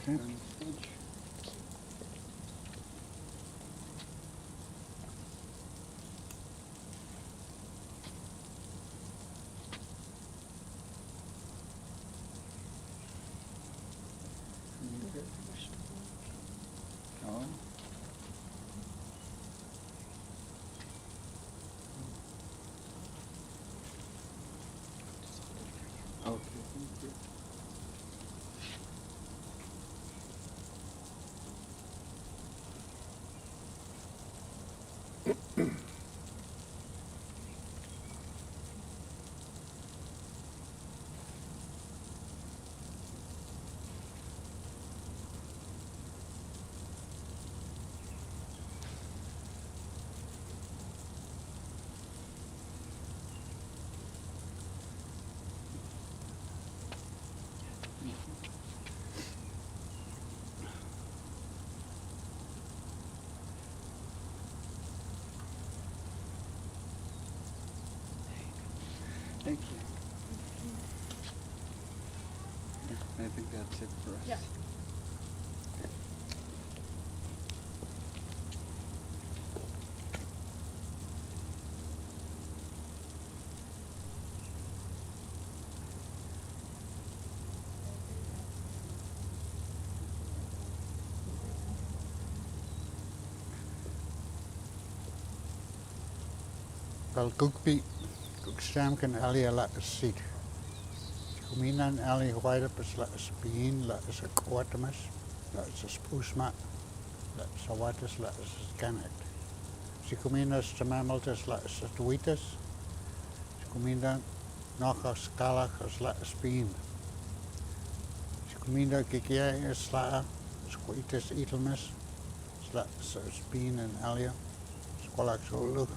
Oh. Okay, thank you. Thank you. I think that's it for us. Yeah. Wel kukpi kukstam kan ali ala sit. Kuminan ali hoida pas la spin la is a quartamas la is a spusma la sawatas la is kanak. Si kuminas tamamaltas la is tuitas. Si kuminan nocha skalach la spin. Si kumina kikia is la squitas etelmas la spin en alia Skwlax olug.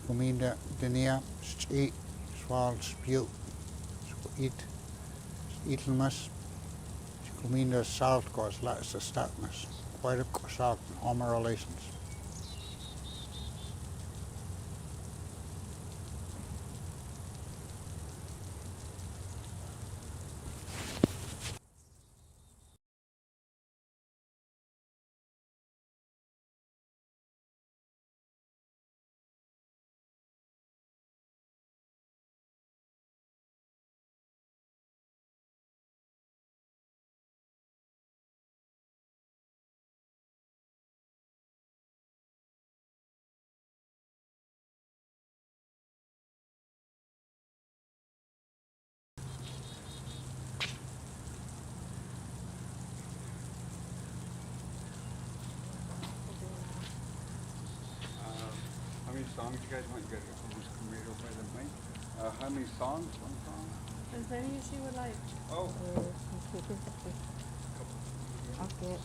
Cominda denia eat swal spew eat eatlmas cominda salt cause lots of stockmas quite a salt all my relations. How many songs you guys want? You guys almost come right over by the mic. How many songs? One song? As many as you would like. Oh. Okay.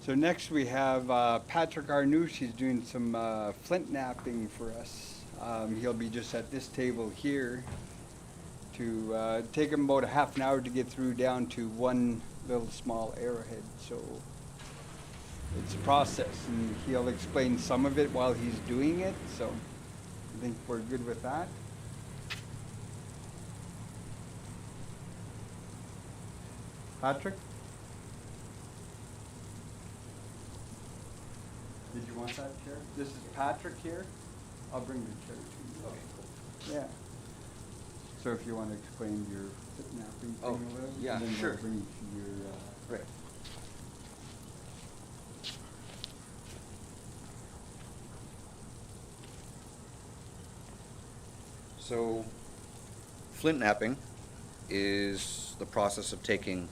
So next we have Patrick Arnouche. He's doing some flint napping for us. He'll be just at this table here to take him about a half an hour to get through down to one little small arrowhead. So it's a process, and he'll explain some of it while he's doing it. So I think we're good with that. Patrick? Did you want that chair? This is Patrick here. I'll bring the chair to you. Okay, cool. Yeah. So if you want to explain your fit napping thing Oh, a little, yeah, and then sure. we'll bring you to your. Right. So, flint napping is the process of taking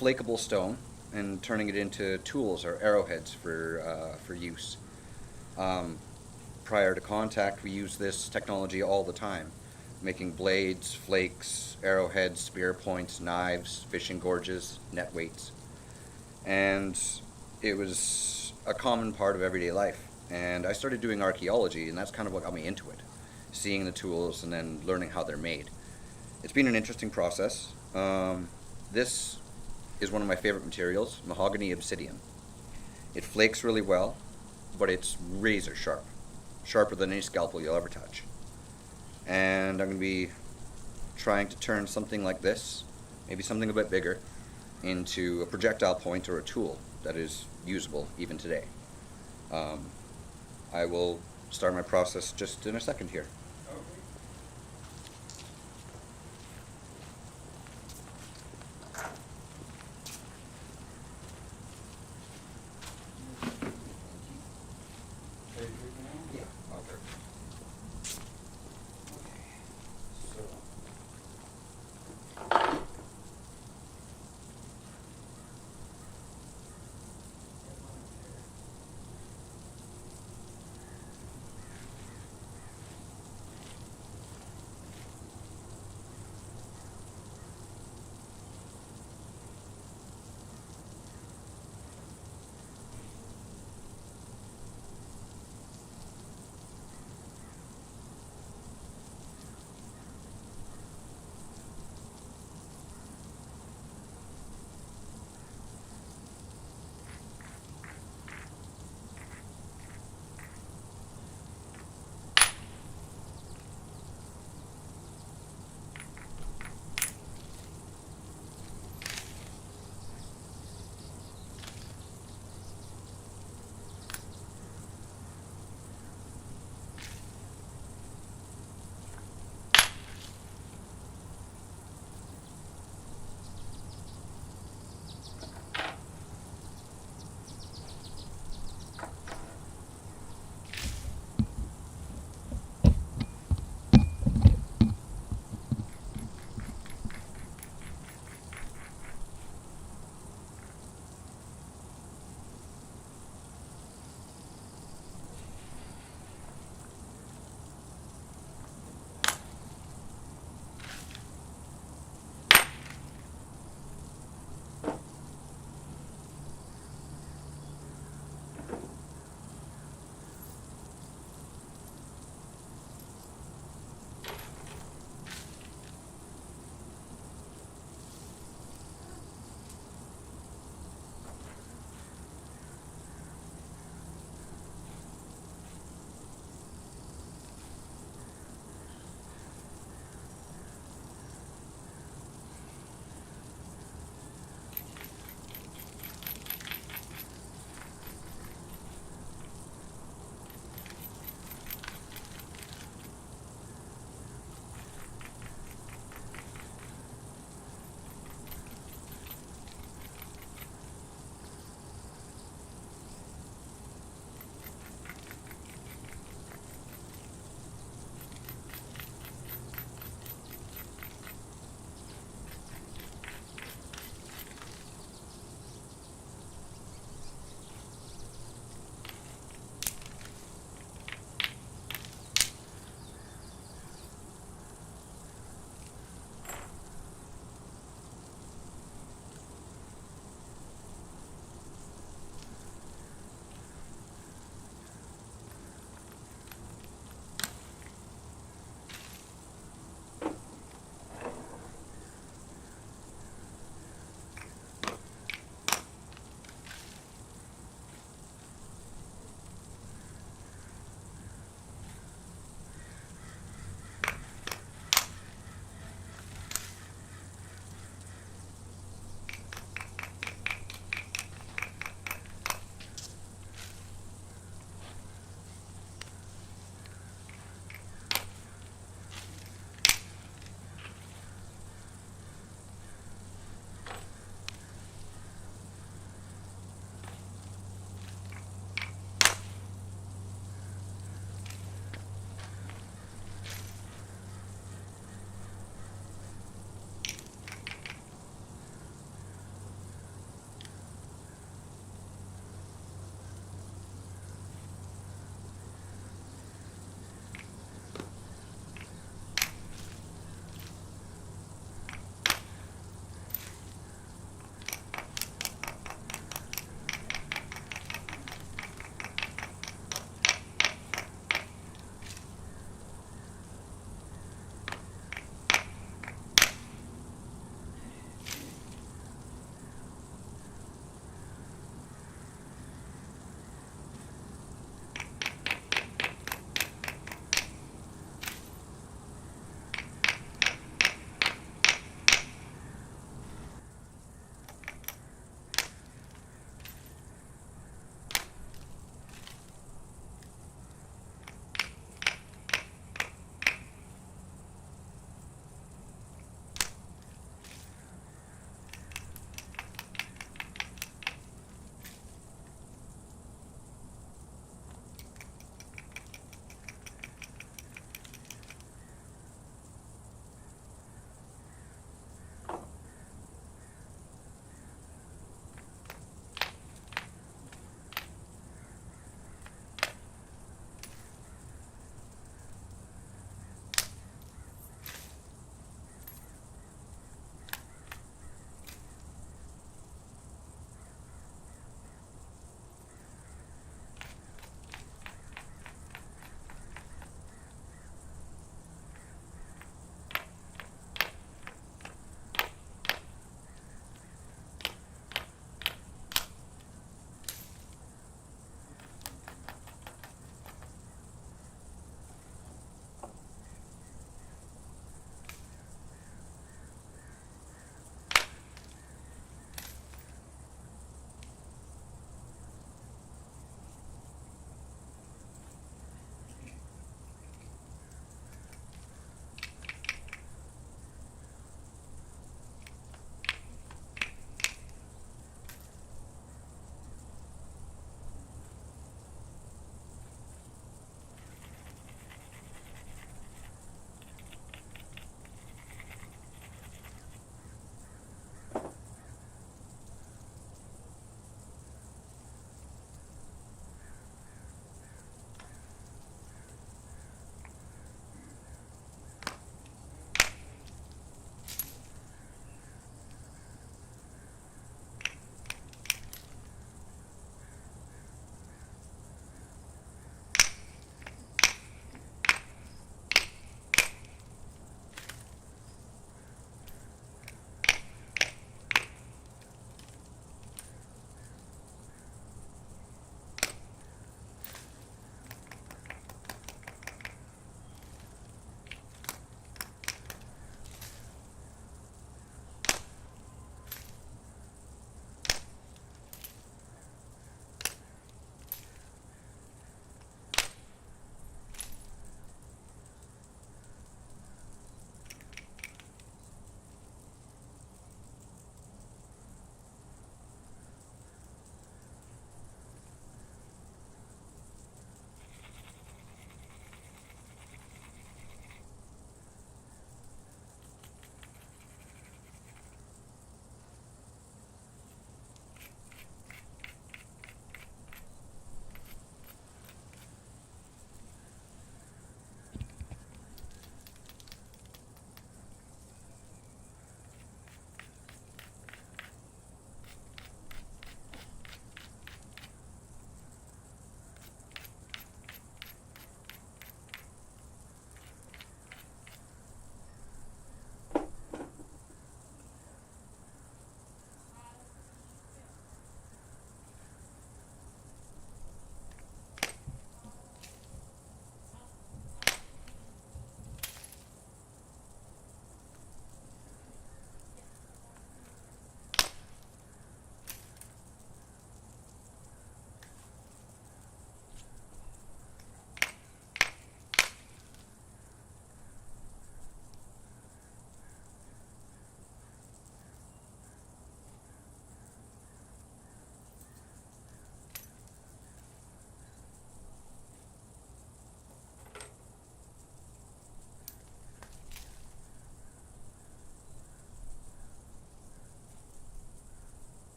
flakable stone and turning it into tools or arrowheads for use. Prior to contact, we use this technology all the time, making blades, flakes, arrowheads, spear points, knives, fishing gorges, net weights. And it was a common part of everyday life. And I started doing archaeology, and that's kind of what got me into it, seeing the tools and then learning how they're made. It's been an interesting process. This is one of my favorite materials, mahogany obsidian. It flakes really well, but it's razor sharp, sharper than any scalpel you'll ever touch. And I'm going to be trying to turn something like this, maybe something a bit bigger, into a projectile point or a tool that is usable even today. I will start my process just in a second here. Yeah, okay. So.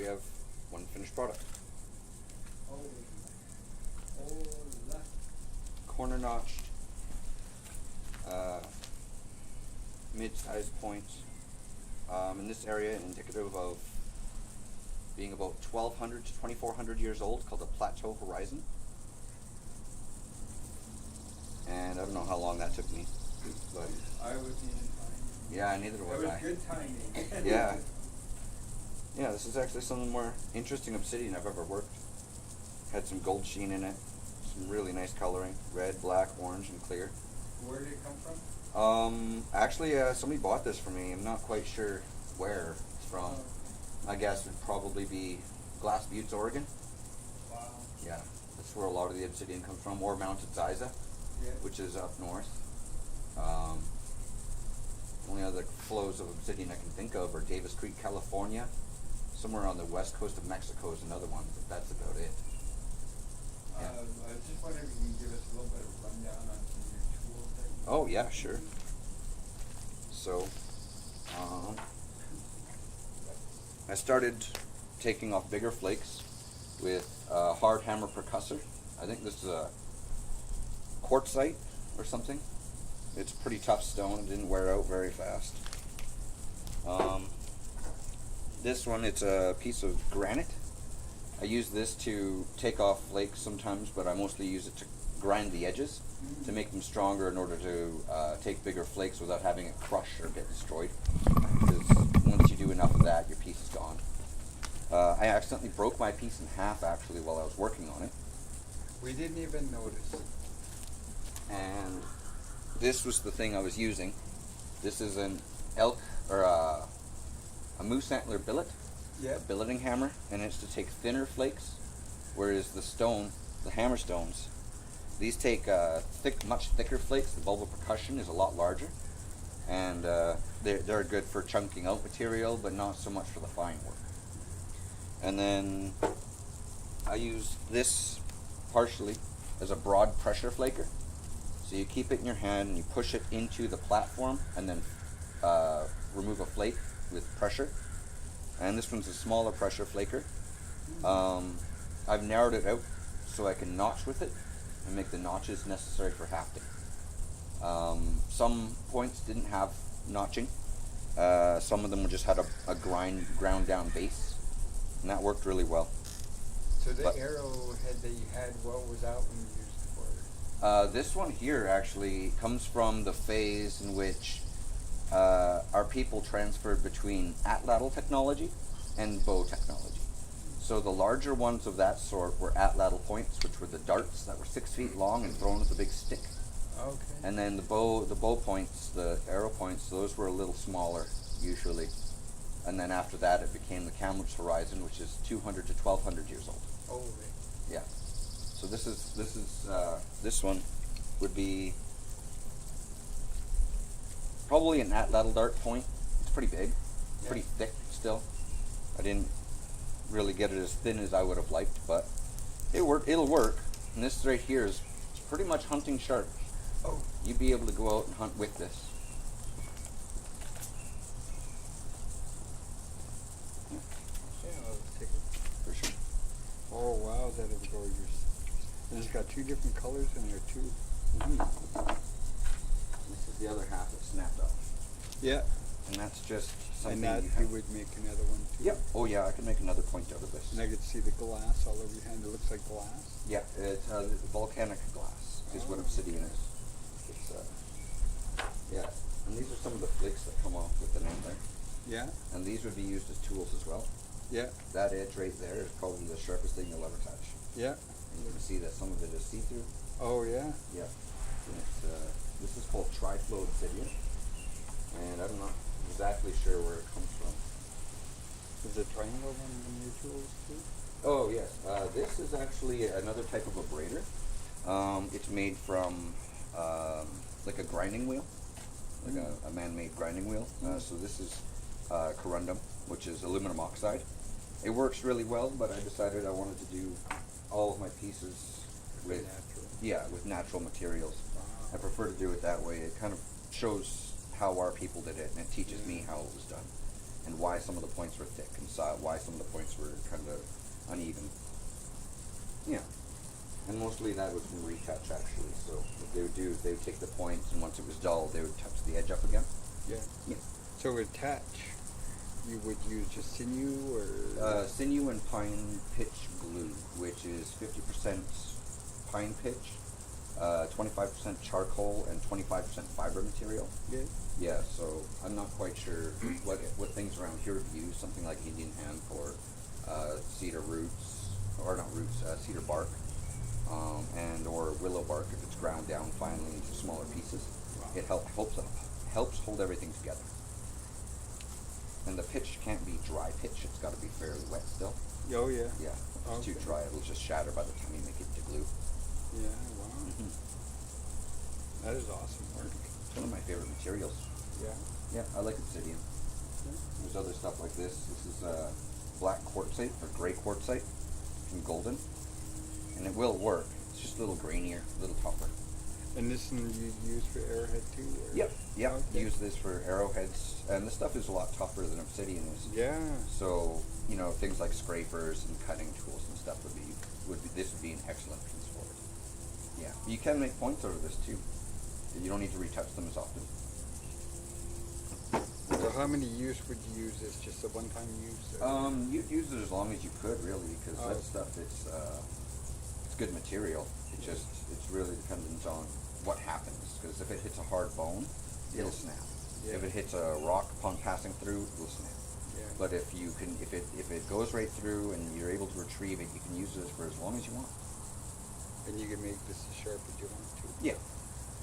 we have one finished product. Holy Corner notched, mid-sized points. In this area, indicative of being about 1,200 to 2,400 years old, called the Plateau Horizon. And I don't know how long that took me, but I wasn't even fine. yeah, neither That was was I. good timing. Yeah. Yeah, this is actually some of the more interesting obsidian I've ever worked. Had some gold sheen in it, some really nice coloring, red, black, orange, and clear. Where did it come from? Actually, somebody bought this for me. I'm not quite sure where it's from. My guess would probably be Glass Buttes, Oregon. Wow. Yeah, that's where a lot of the obsidian comes from, or Mounted Ziza, Yeah. which is up north. Only other flows of obsidian I can think of are Davis Creek, California. Somewhere on the west coast of Mexico is another one, but that's about it. Yeah. I was just wondering if you can give us a little bit of rundown on some of your tools that you Oh yeah, sure. So, I started taking off bigger flakes with a hard hammer percussor. I think this is a quartzite or something. It's a pretty tough stone. It didn't wear out very fast. This one, it's a piece of granite. I use this to take off flakes sometimes, but I mostly use it to grind the edges to make them stronger in order to take bigger flakes without having it crush or get destroyed. Because once you do enough of that, your piece is gone. I accidentally broke my piece in half actually while I was working on it. We didn't even notice. And this was the thing I was using. This is an elk or a moose antler billet, Yeah. a billeting hammer, and it's to take thinner flakes, whereas the hammer stones, these take much thicker flakes. The bulb of percussion is a lot larger, and they're good for chunking out material, but not so much for the fine work. And then I use this partially as a broad pressure flaker. So you keep it in your hand and you push it into the platform and then remove a flake with pressure. And this one's a smaller pressure flaker. I've narrowed it out so I can notch with it and make the notches necessary for hafting. Some points didn't have notching. Some of them just had a ground down base, and that worked really well. So the But- arrowhead that you had, what was that one used for? This one here actually comes from the phase in which our people transferred between atlatl technology and bow technology. So the larger ones of that sort were atlatl points, which were the darts that were 6 feet long and thrown with a big stick. Okay. And then the bow points, the arrow points, those were a little smaller usually. And then after that, it became the Kamloops Horizon, which is 200 to 1,200 years old. Holy. Yeah. So this one would be probably an atlatl dart point. It's pretty big, Yeah. pretty thick still. I didn't really get it as thin as I would have liked, but it'll work. And this right here is pretty much hunting sharp. Oh. You'd be able to go out and hunt with this. Yeah, I'll take it. For sure. Oh wow, that is gorgeous. And it's got two different colors in there too. This is the other half that's snapped off. Yeah. And that's just something And that you you have. would make another one too. Yep. Oh yeah, I can make another point out of this. And I could see the glass all over your hand. It looks like glass. Yeah, it's volcanic glass is what Oh. obsidian is. It's yeah, and these are some of the flakes that come off with the name there. Yeah. And these would be used as tools as well. Yeah. That edge right there is probably the sharpest thing you'll ever touch. Yeah. And you can see that some of it is see-through. Oh yeah. Yeah. And it's, this is called tri-flow obsidian, and I'm not exactly sure where it comes from. Is the triangle one in your tools too? Oh yes, this is actually another type of a brader. It's made from like a grinding wheel, like a man-made grinding wheel. So this is corundum, which is aluminum oxide. It works really well, but I decided I wanted to do all of my pieces with Natural. natural materials. Wow. I prefer to do it that way. It kind of shows how our people did it, and it teaches me how it was done and why why some of the points were thick and why some of the points were kind of uneven. Yeah. And mostly that was from retouch, actually. So what they would do is they would take the points, and once it was dull, they would touch the edge up again. Yeah. Yeah. So attach, you would use just sinew or? Sinew and pine pitch glue, which is 50% pine pitch, 25% charcoal, and 25% fiber material. Yeah. Yeah, so I'm not quite sure what things around here would use. Something like Indian hemp or cedar roots, or not roots, cedar bark, and or willow bark if it's ground down finely into smaller pieces. Wow. It helps hold everything together. And the pitch can't be dry pitch; it's got to be fairly wet still. Oh yeah. Yeah, if it's too Okay. dry, it'll just shatter by the time you make it to glue. Yeah. Wow. Mm-hmm. That is awesome work. It's one of my favorite materials. Yeah. Yeah, I like obsidian. There's other stuff like this. This is black quartzite or gray quartzite from golden, and it will work. It's just a little grainier, a little tougher. And this one you use for arrowhead too? Or? Yep. Okay. Use this for arrowheads, and this stuff is a lot tougher than obsidian is. Yeah. So things like scrapers and cutting tools and stuff would be this would be an excellent piece for it. Yeah. You can make points out of this too. You don't need to retouch them as often. So how many use would you use this? Just a one-time use? Or? You'd use it as long as you could, really, because Oh. that stuff it's good material. It's really dependent on what happens. Because if it hits a hard bone, it'll snap. Yeah. If it hits a rock upon passing through, it'll snap. Yeah. But if it goes right through and you're able to retrieve it, you can use this for as long as you want. And you can make this as sharp as you want to. Yeah.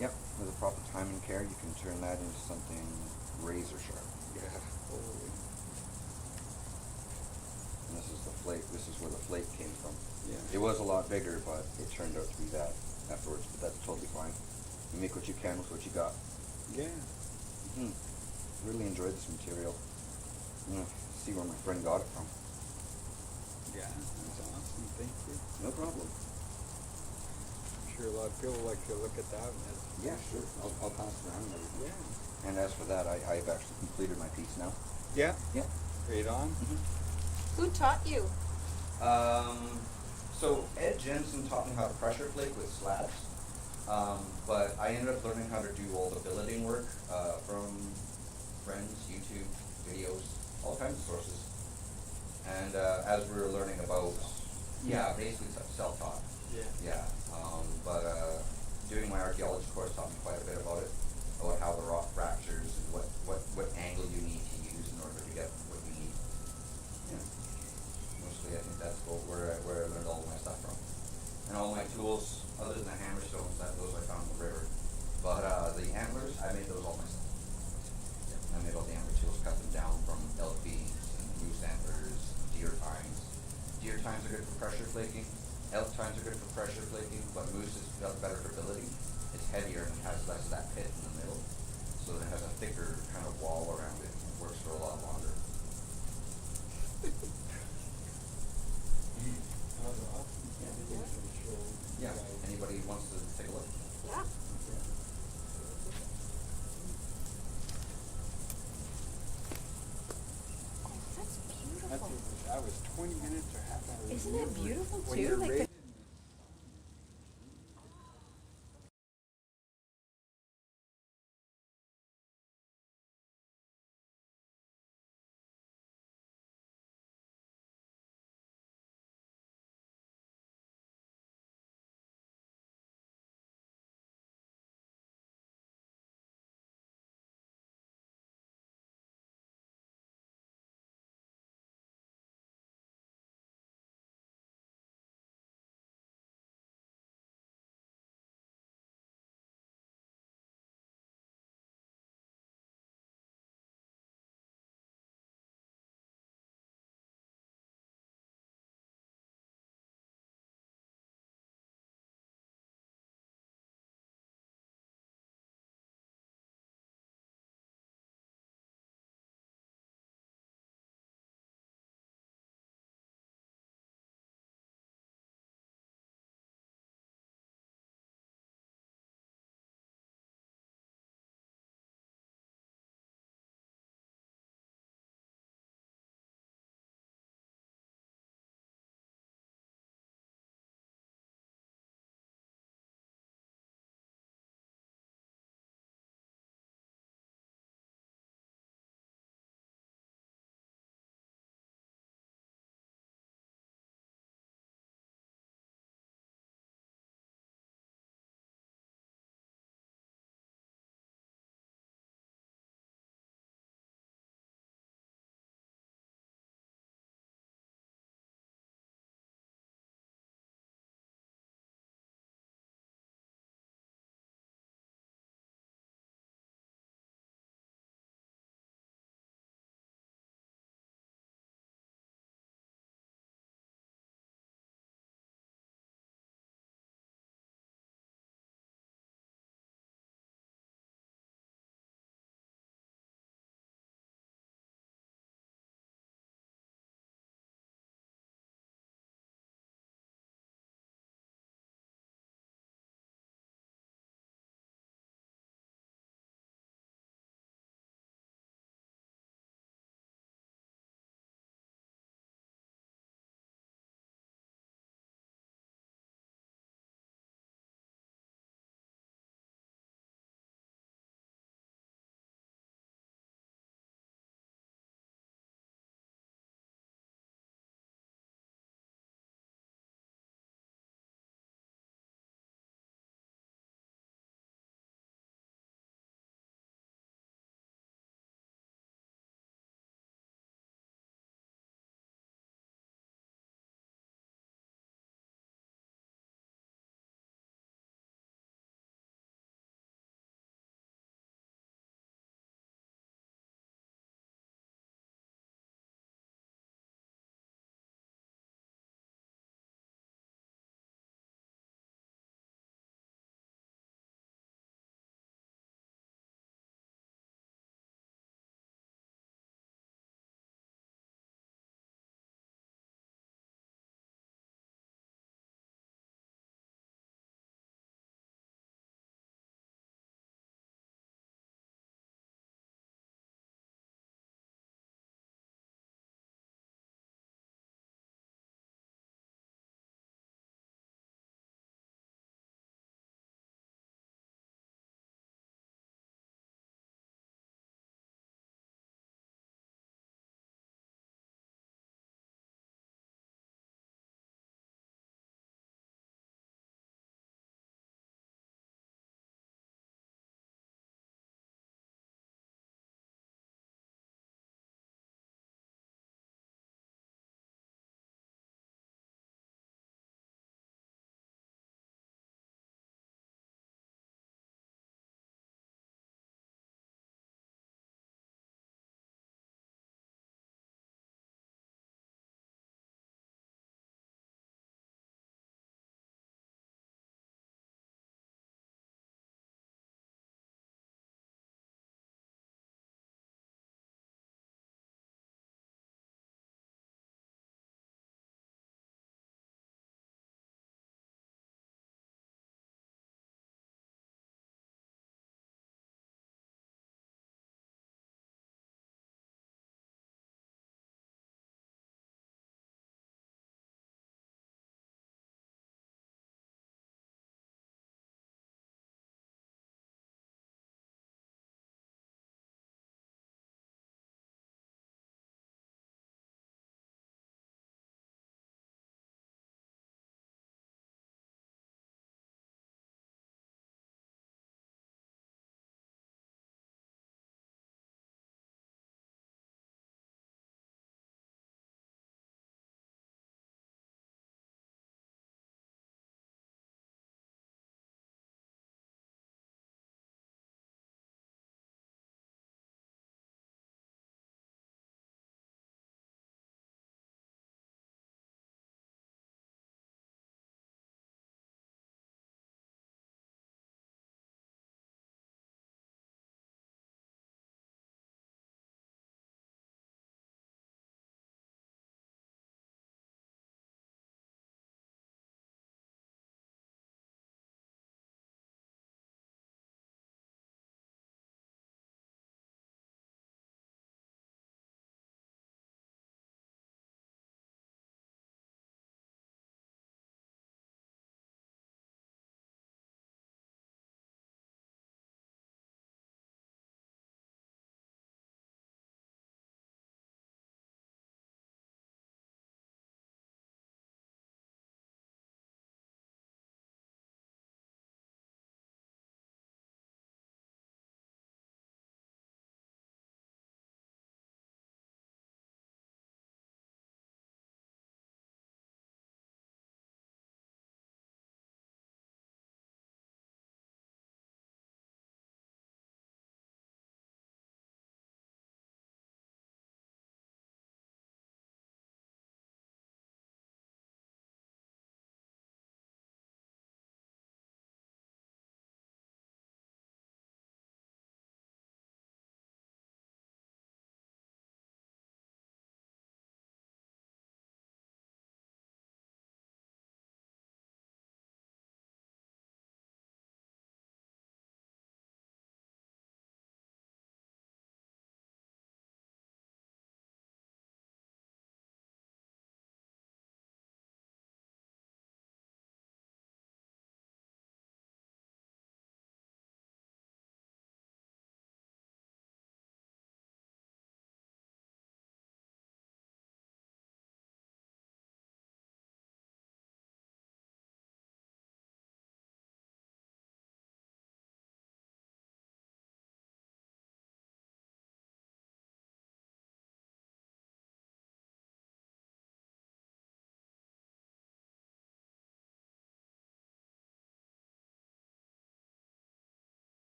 Yep. With the proper time and care, you can turn that into something razor sharp. Yeah. Holy. And this is the flake. This is where the flake came from. Yeah. It was a lot bigger, but it turned out to be that afterwards. But that's totally fine. You make what you can with what you got. Yeah. Really enjoyed this material. I'm gonna see where my friend got it from. Yeah. That's awesome. Thank you. No problem. I'm sure a lot of people like to look at that. And that's Yeah, sure. I'll pass it around and everything. Yeah. And as for that, I've actually completed my piece now. Yeah. Yeah. Right on. Who taught you? So Ed Jensen taught me how to pressure flake with slabs, but I ended up learning how to do all the billeting work from friends, YouTube, videos, all kinds of sources. And as we were learning about, basically self-taught. Yeah. Yeah, but doing my archaeology course taught me quite a bit about it, about how the rock fractures and what angle you need to use in order to get what you need. Yeah. Mostly I think that's where I learned all my stuff from. And all my tools, other than the hammer stones, those I found in the river. But the antlers, I made those all myself. Yeah. I made all the antler tools, cut them down from elk beams and moose antlers, deer tines. Deer tines are good for pressure flaking. Elk tines are good for pressure flaking, but moose is better for billeting. It's heavier and it has less of that pit in the middle. So it has a thicker kind of wall around it. It works for a lot longer. Yeah. Anybody wants to take a look? Yeah. Oh, that's beautiful. That was 20 minutes or half an hour. Isn't it beautiful When too? you're Like the ready-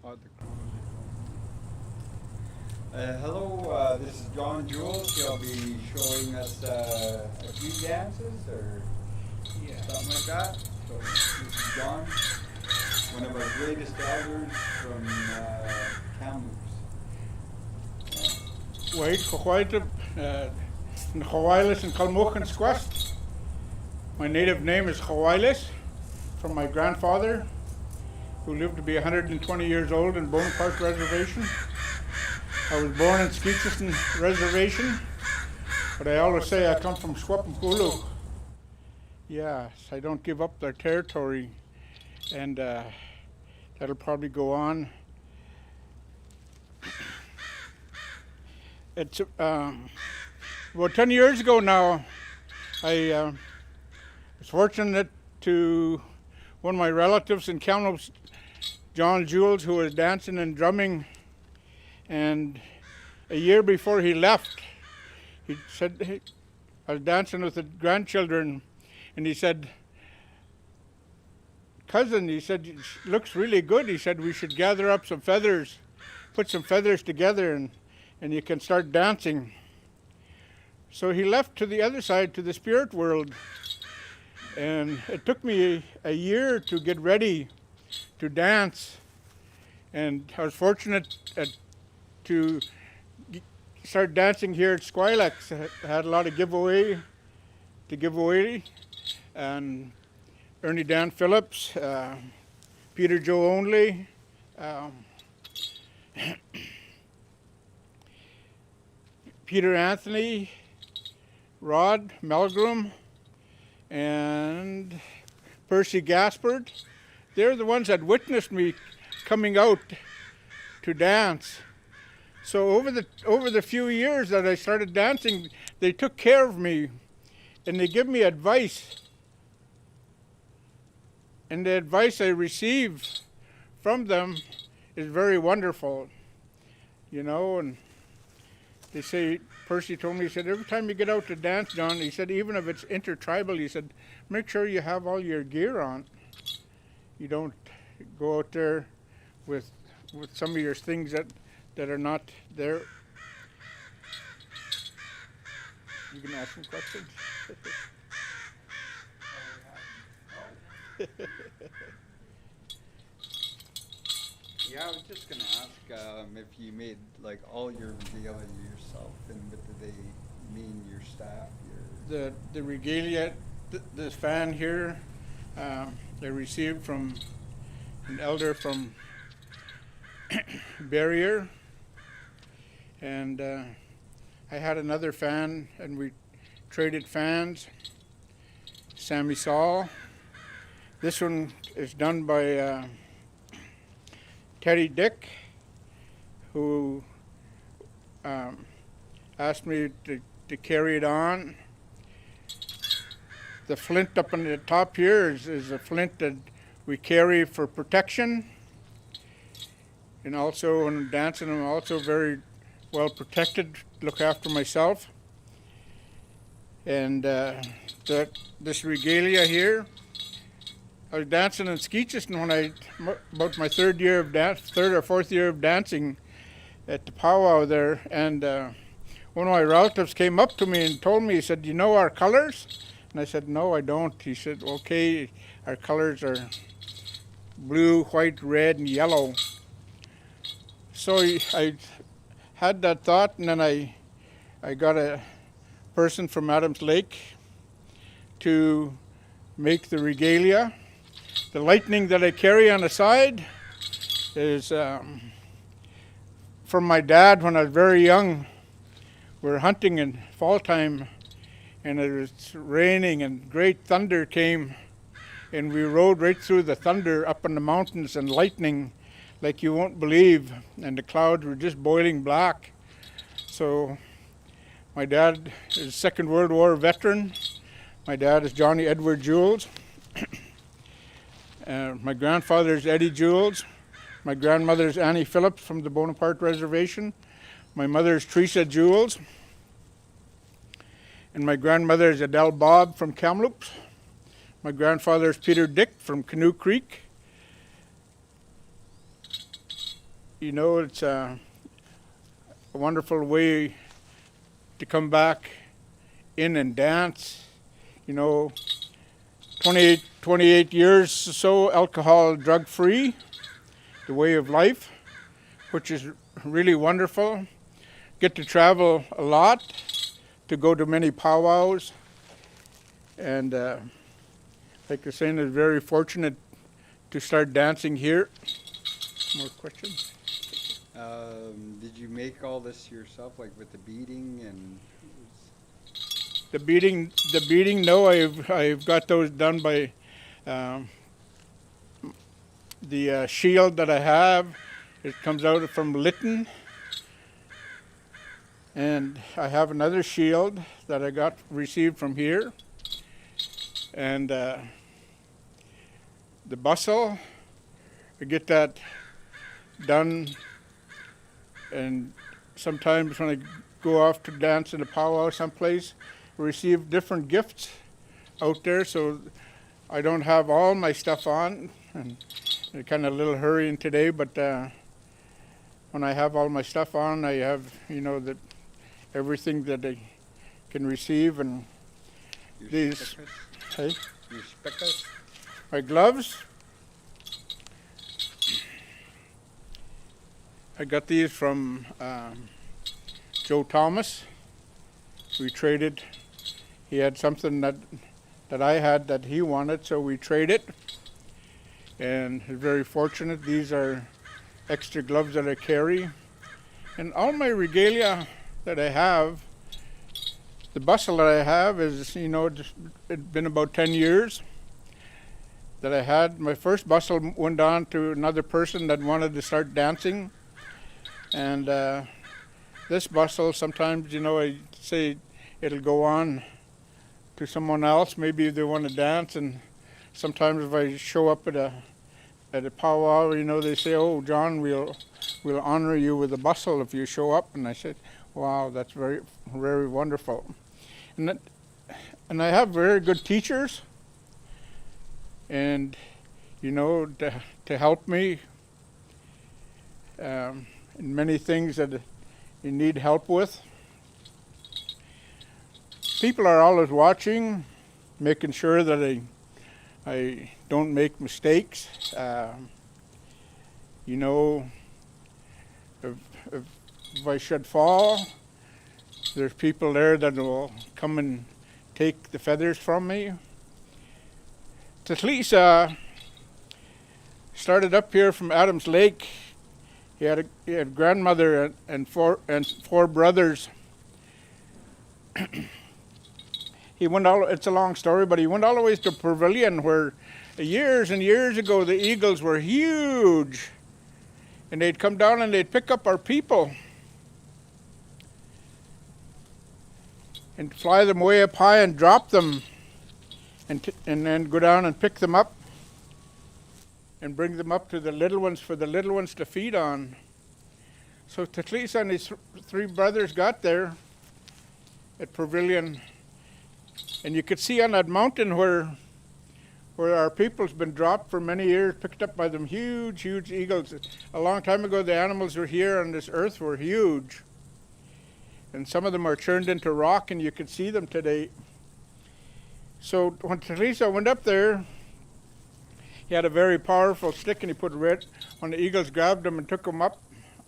Oh, hello, this is John Jules. He'll be showing us a few dances or something like that. So this is John, one of our greatest elders from Kamloops. Wait, Chwaita, Chwailis and Kalmuch and Squast. My native name is Chwailis, from my grandfather, who lived to be 120 years old in Bonaparte Reservation. I was born in Skwlax Reservation, but I always say I come from Skwlax. Yes, I don't give up their territory, and that'll probably go on. It's about 10 years ago now, I was fortunate to one of my relatives in Kamloops, John Jules, who was dancing and drumming, and a year before he left, he said, hey, I was dancing with the grandchildren, and he said, cousin, he said, it looks really good. He said, we should gather up some feathers, put some feathers together, and you can start dancing. So he left to the other side, to the spirit world, and it took me a year to get ready to dance, and I was fortunate to start dancing here at Skwlax. I had a lot of giveaway, and Ernie Dan Phillips, Peter Joe Only, Peter Anthony, Rod Melgrim, and Percy Gaspard. They're the ones that witnessed me coming out to dance. So over the few years that I started dancing, they took care of me, and they give me advice. And the advice I receive from them is very wonderful, you know. And they say, Percy told me, he said, every time you get out to dance, John, he said, even if it's intertribal, he said, make sure you have all your gear on. You don't go out there with some of your things that are not there. You can ask some questions. Yeah, I was just going to ask if you made like all your regalia yourself, and what do they mean, your staff? The regalia, this fan here, I received from an elder from Barrier, and I had another fan, and we traded fans. Sammy Saul. This one is done by Teddy Dick, who asked me to carry it on. The flint up on the top here is a flint that we carry for protection. And also when dancing, I'm also very well protected, look after myself. And this regalia here, I was dancing in Skwlax when about my third or fourth year of dancing at the powwow there, and one of my relatives came up to me and told me, he said, do you know our colors? And I said, no, I don't. He said, okay, our colors are blue, white, red, and yellow. So I had that thought, and then I got a person from Adams Lake to make the regalia. The lightning that I carry on the side is from my dad when I was very young. We were hunting in fall time, and it was raining, and great thunder came, and we rode right through the thunder up in the mountains, and lightning like you won't believe, and the clouds were just boiling black. So my dad is a Second World War veteran. My dad is Johnny Edward Jules. My grandfather is Eddie Jules. My grandmother is Annie Phillips from the Bonaparte Reservation. My mother is Teresa Jules. And my grandmother is Adele Bob from Kamloops. My grandfather is Peter Dick from Canoe Creek. you know, it's a wonderful way to come back in and dance. You know, 28 years or so, alcohol, drug-free, the way of life, which is really wonderful. Get to travel a lot, to go to many powwows, and like I was saying, is very fortunate to start dancing here. More questions? Did you make all this yourself, like with the beading and? The beading. No, I've got those done by the shield that I have. It comes out from Lytton, and I have another shield that I received from here, and the bustle. I get that done, and sometimes when I go off to dance in a powwow someplace, receive different gifts out there, so I don't have all my stuff on, and I'm kind of a little hurrying today, but when I have all my stuff on, I have, you know, that everything that I can receive, and Your these, spikas? hey, Your spikas? my gloves. I got these from Joe Thomas. We traded. He had something that I had that he wanted, so we traded. And very fortunate. These are extra gloves that I carry. And all my regalia that I have, the bustle that I have is, you know, it's been about 10 years that I had. My first bustle went on to another person that wanted to start dancing. And this bustle, sometimes, you know, I say it'll go on to someone else. Maybe they want to dance, and sometimes if I show up at a powwow, you know, they say, "Oh, John, we'll honor you with a bustle if you show up." And I said, "Wow, that's very, very wonderful." And I have very good teachers, and you know, to help me in many things that you need help with. People are always watching, making sure that I don't make mistakes. You know, if I should fall, there's people there that will come and take the feathers from me. Tatlisa started up here from Adams Lake. He had a grandmother and four brothers. He went it's a long story, but he went all the way to Pavilion, where years and years ago the eagles were huge, and they'd come down and they'd pick up our people and fly them way up high and drop them, and then go down and pick them up and bring them up to the little ones for the little ones to feed on. So Tatlisa and his three brothers got there at Pavilion, and you could see on that mountain where our people's been dropped for many years, picked up by them huge eagles. A long time ago, the animals were here on this earth were huge, and some of them are turned into rock, and you can see them today. So when Tatlisa went up there, he had a very powerful stick, and he put when the eagles grabbed him and took him up,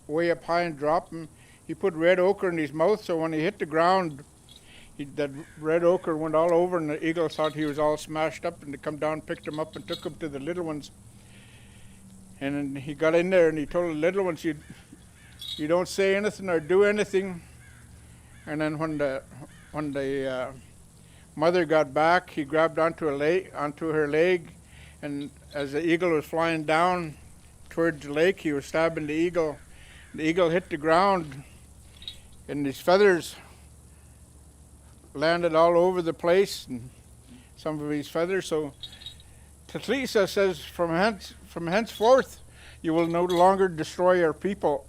way up high and dropped him, he put red ochre in his mouth, so when he hit the ground, that red ochre went all over, and the eagles thought he was all smashed up, and they come down, picked him up, and took him to the little ones. And then he got in there, and he told the little ones, you don't say anything or do anything. And then when the mother got back, he grabbed onto her leg, and as the eagle was flying down towards the lake, he was stabbing the eagle. The eagle hit the ground, and his feathers landed all over the place, and some of his feathers. So Tatlisa says, from henceforth, you will no longer destroy our people.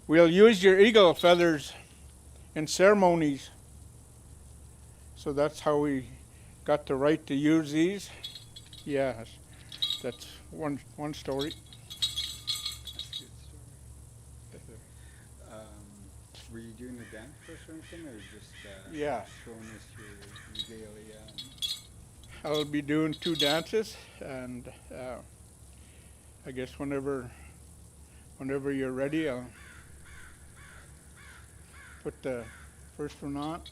We'll use your eagle feathers in ceremonies. So that's how we got the right to use these. Yes, that's one story. That's good. Were you doing the dance for us or anything, or just Yeah. showing us your regalia? I'll be doing 2 dances, and I guess whenever you're ready, I'll put the first one on.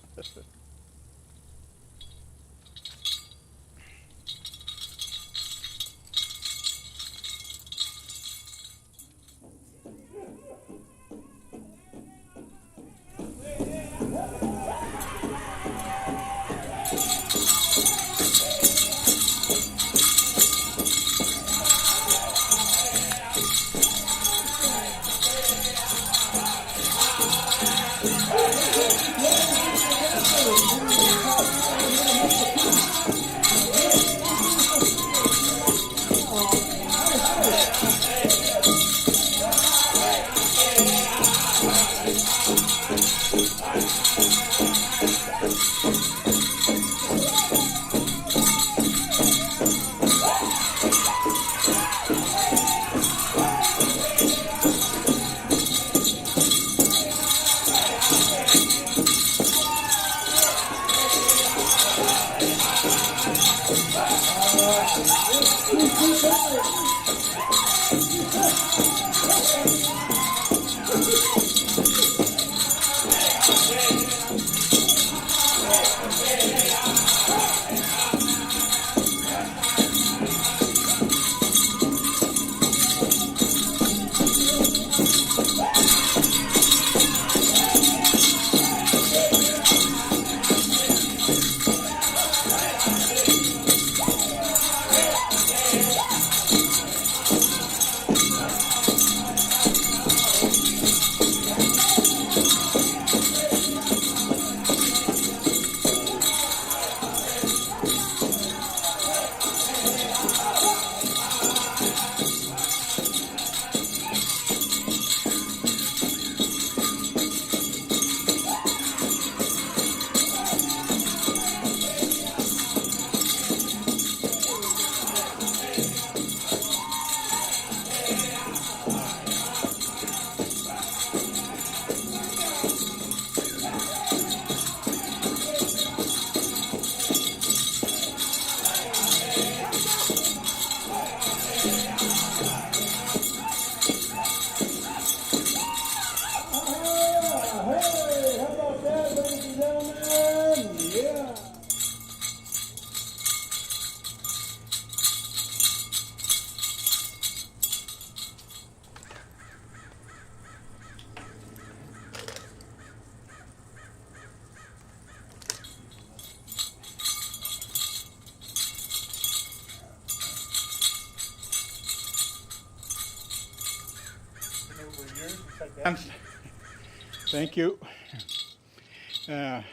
Thank you.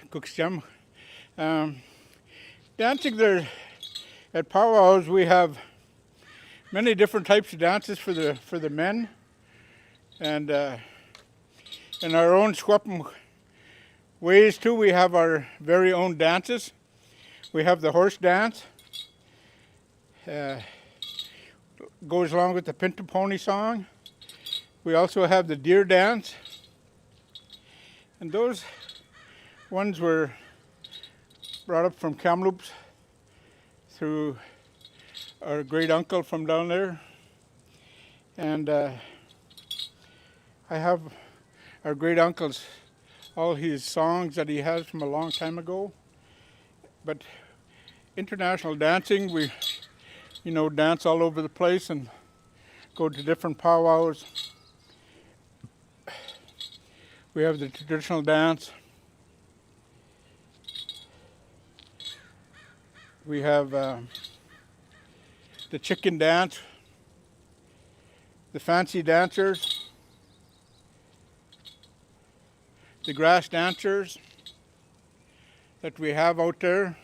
Cook's dancing there at powwows, we have many different types of dances for the men, and in our own Skwlax ways too, we have our very own dances. We have the horse dance, goes along with the Pinto Pony song. We also have the deer dance, and those ones were brought up from Kamloops through our great uncle from down there. And I have our great uncle's, all his songs that he has from a long time ago. But international dancing, we, dance all over the place and go to different powwows. We have the traditional dance. We have the chicken dance, the fancy dancers, the grass dancers that we have out there.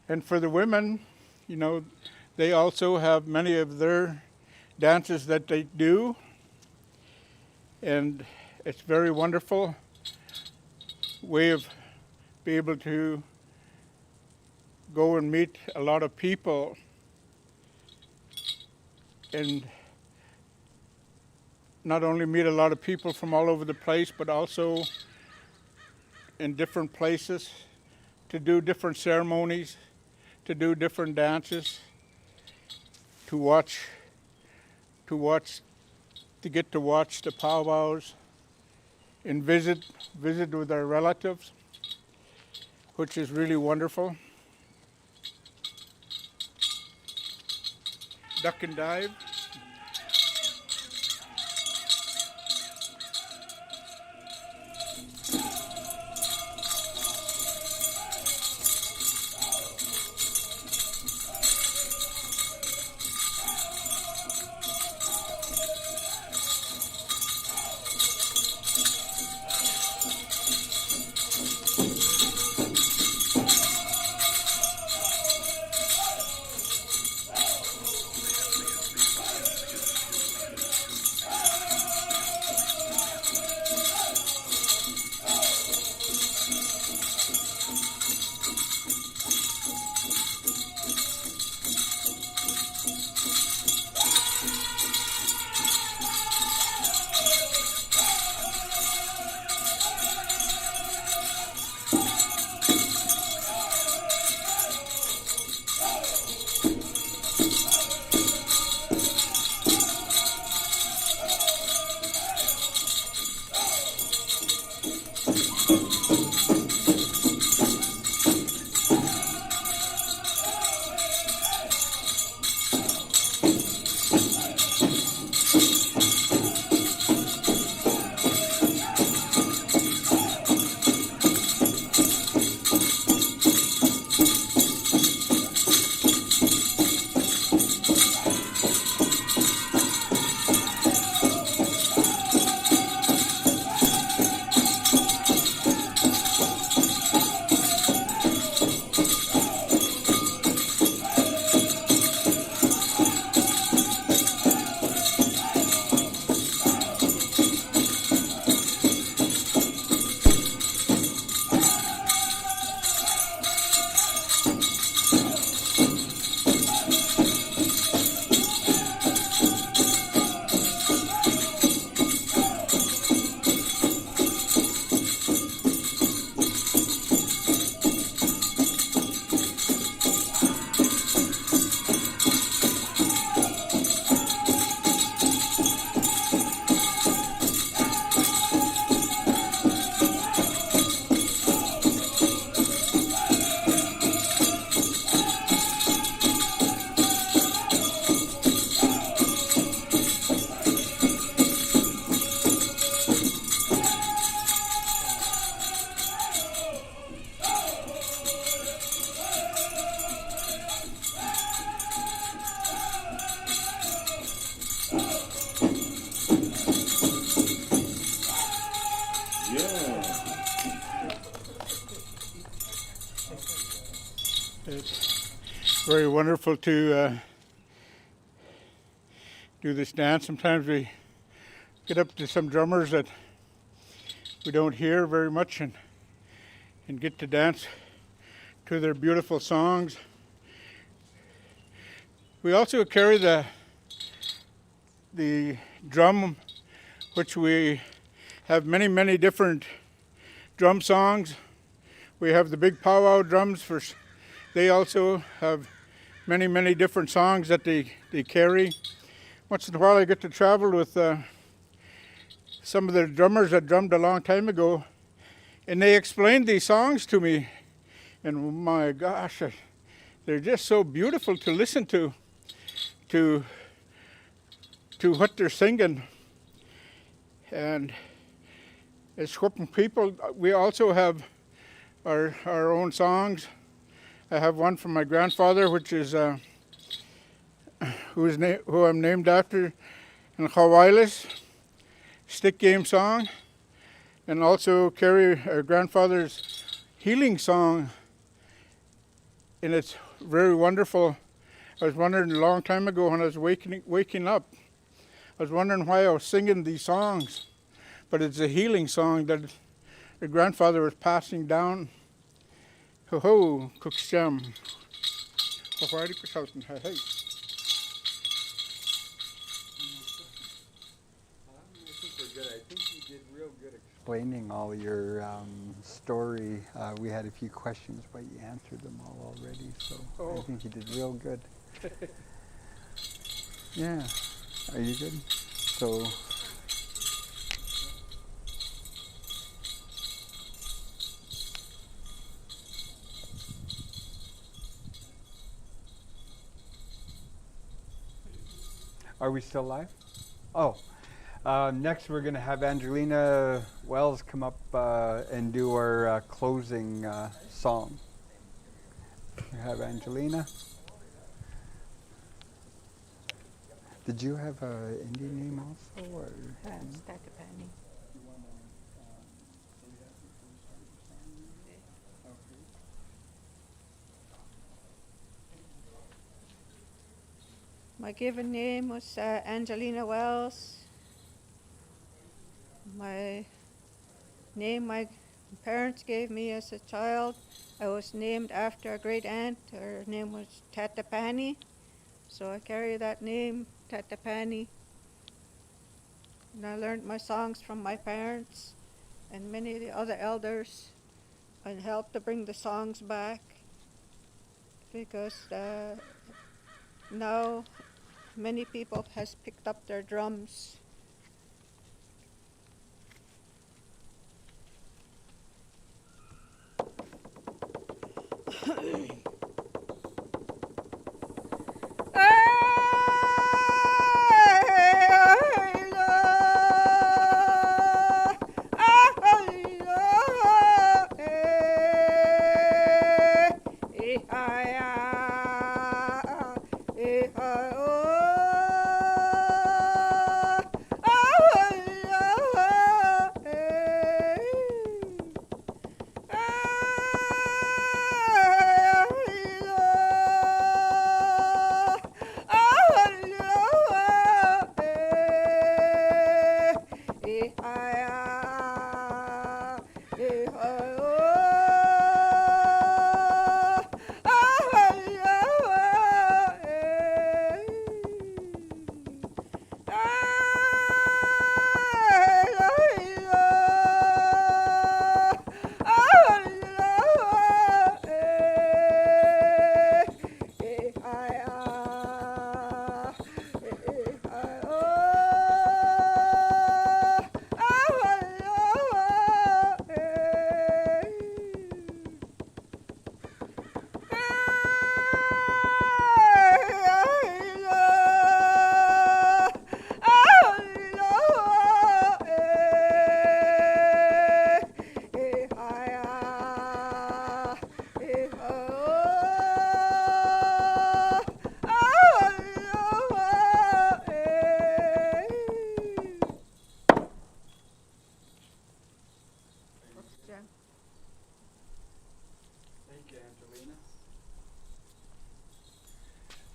And for the women, they also have many of their dances that they do. And it's very wonderful way of being able to go and meet a lot of people and not only meet a lot of people from all over the place, but also in different places to do different ceremonies, to do different dances, to get to watch the powwows and visit with our relatives, which is really wonderful. Duck and dive. It's very wonderful to do this dance. Sometimes we get up to some drummers that we don't hear very much and get to dance to their beautiful songs. We also carry the drum, which we have many different drum songs. We have the big powwow drums. They also have many different songs that they carry. Once in a while I get to travel with some of the drummers that drummed a long time ago, and they explained these songs to me, and my gosh, they're just so beautiful to listen to what they're singing. And as Skwlax people, we also have our own songs. I have one from my grandfather, which is who I'm named after, and Skwlax, stick game song, and also carry our grandfather's healing song, and it's very wonderful. I was wondering a long time ago when I was waking up, I was wondering why I was singing these songs, but it's a healing song that the grandfather was passing down. Ho ho, Cooksham. real good explaining all your story. We had a few questions, but you answered them all already, so I Oh. think you did real good. Yeah. Are you good? So. Are we still live? Oh. Next, we're going to have Angelina Wells come up and do our closing song. We have Angelina. Did you have an Indian name also? Or? Tatapani. My given name was Angelina Wells. My name my parents gave me as a child, I was named after a great aunt. Her name was Tatapani, so I carry that name, Tatapani. And I learned my songs from my parents and many of the other elders, and helped to bring the songs back, because now many people has picked up their drums.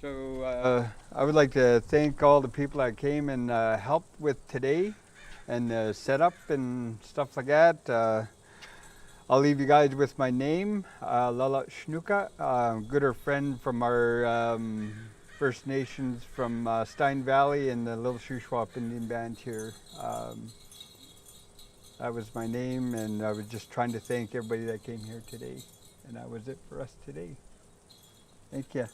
So I would like to thank all the people that came and helped with today and setup and stuff like that. I'll leave you guys with my name, Lala Shnuka, good friend from our First Nations from Stein Valley and the Little Shuswap Indian Band here. That was my name, and I was just trying to thank everybody that came here today. And that was it for us today. Thank you.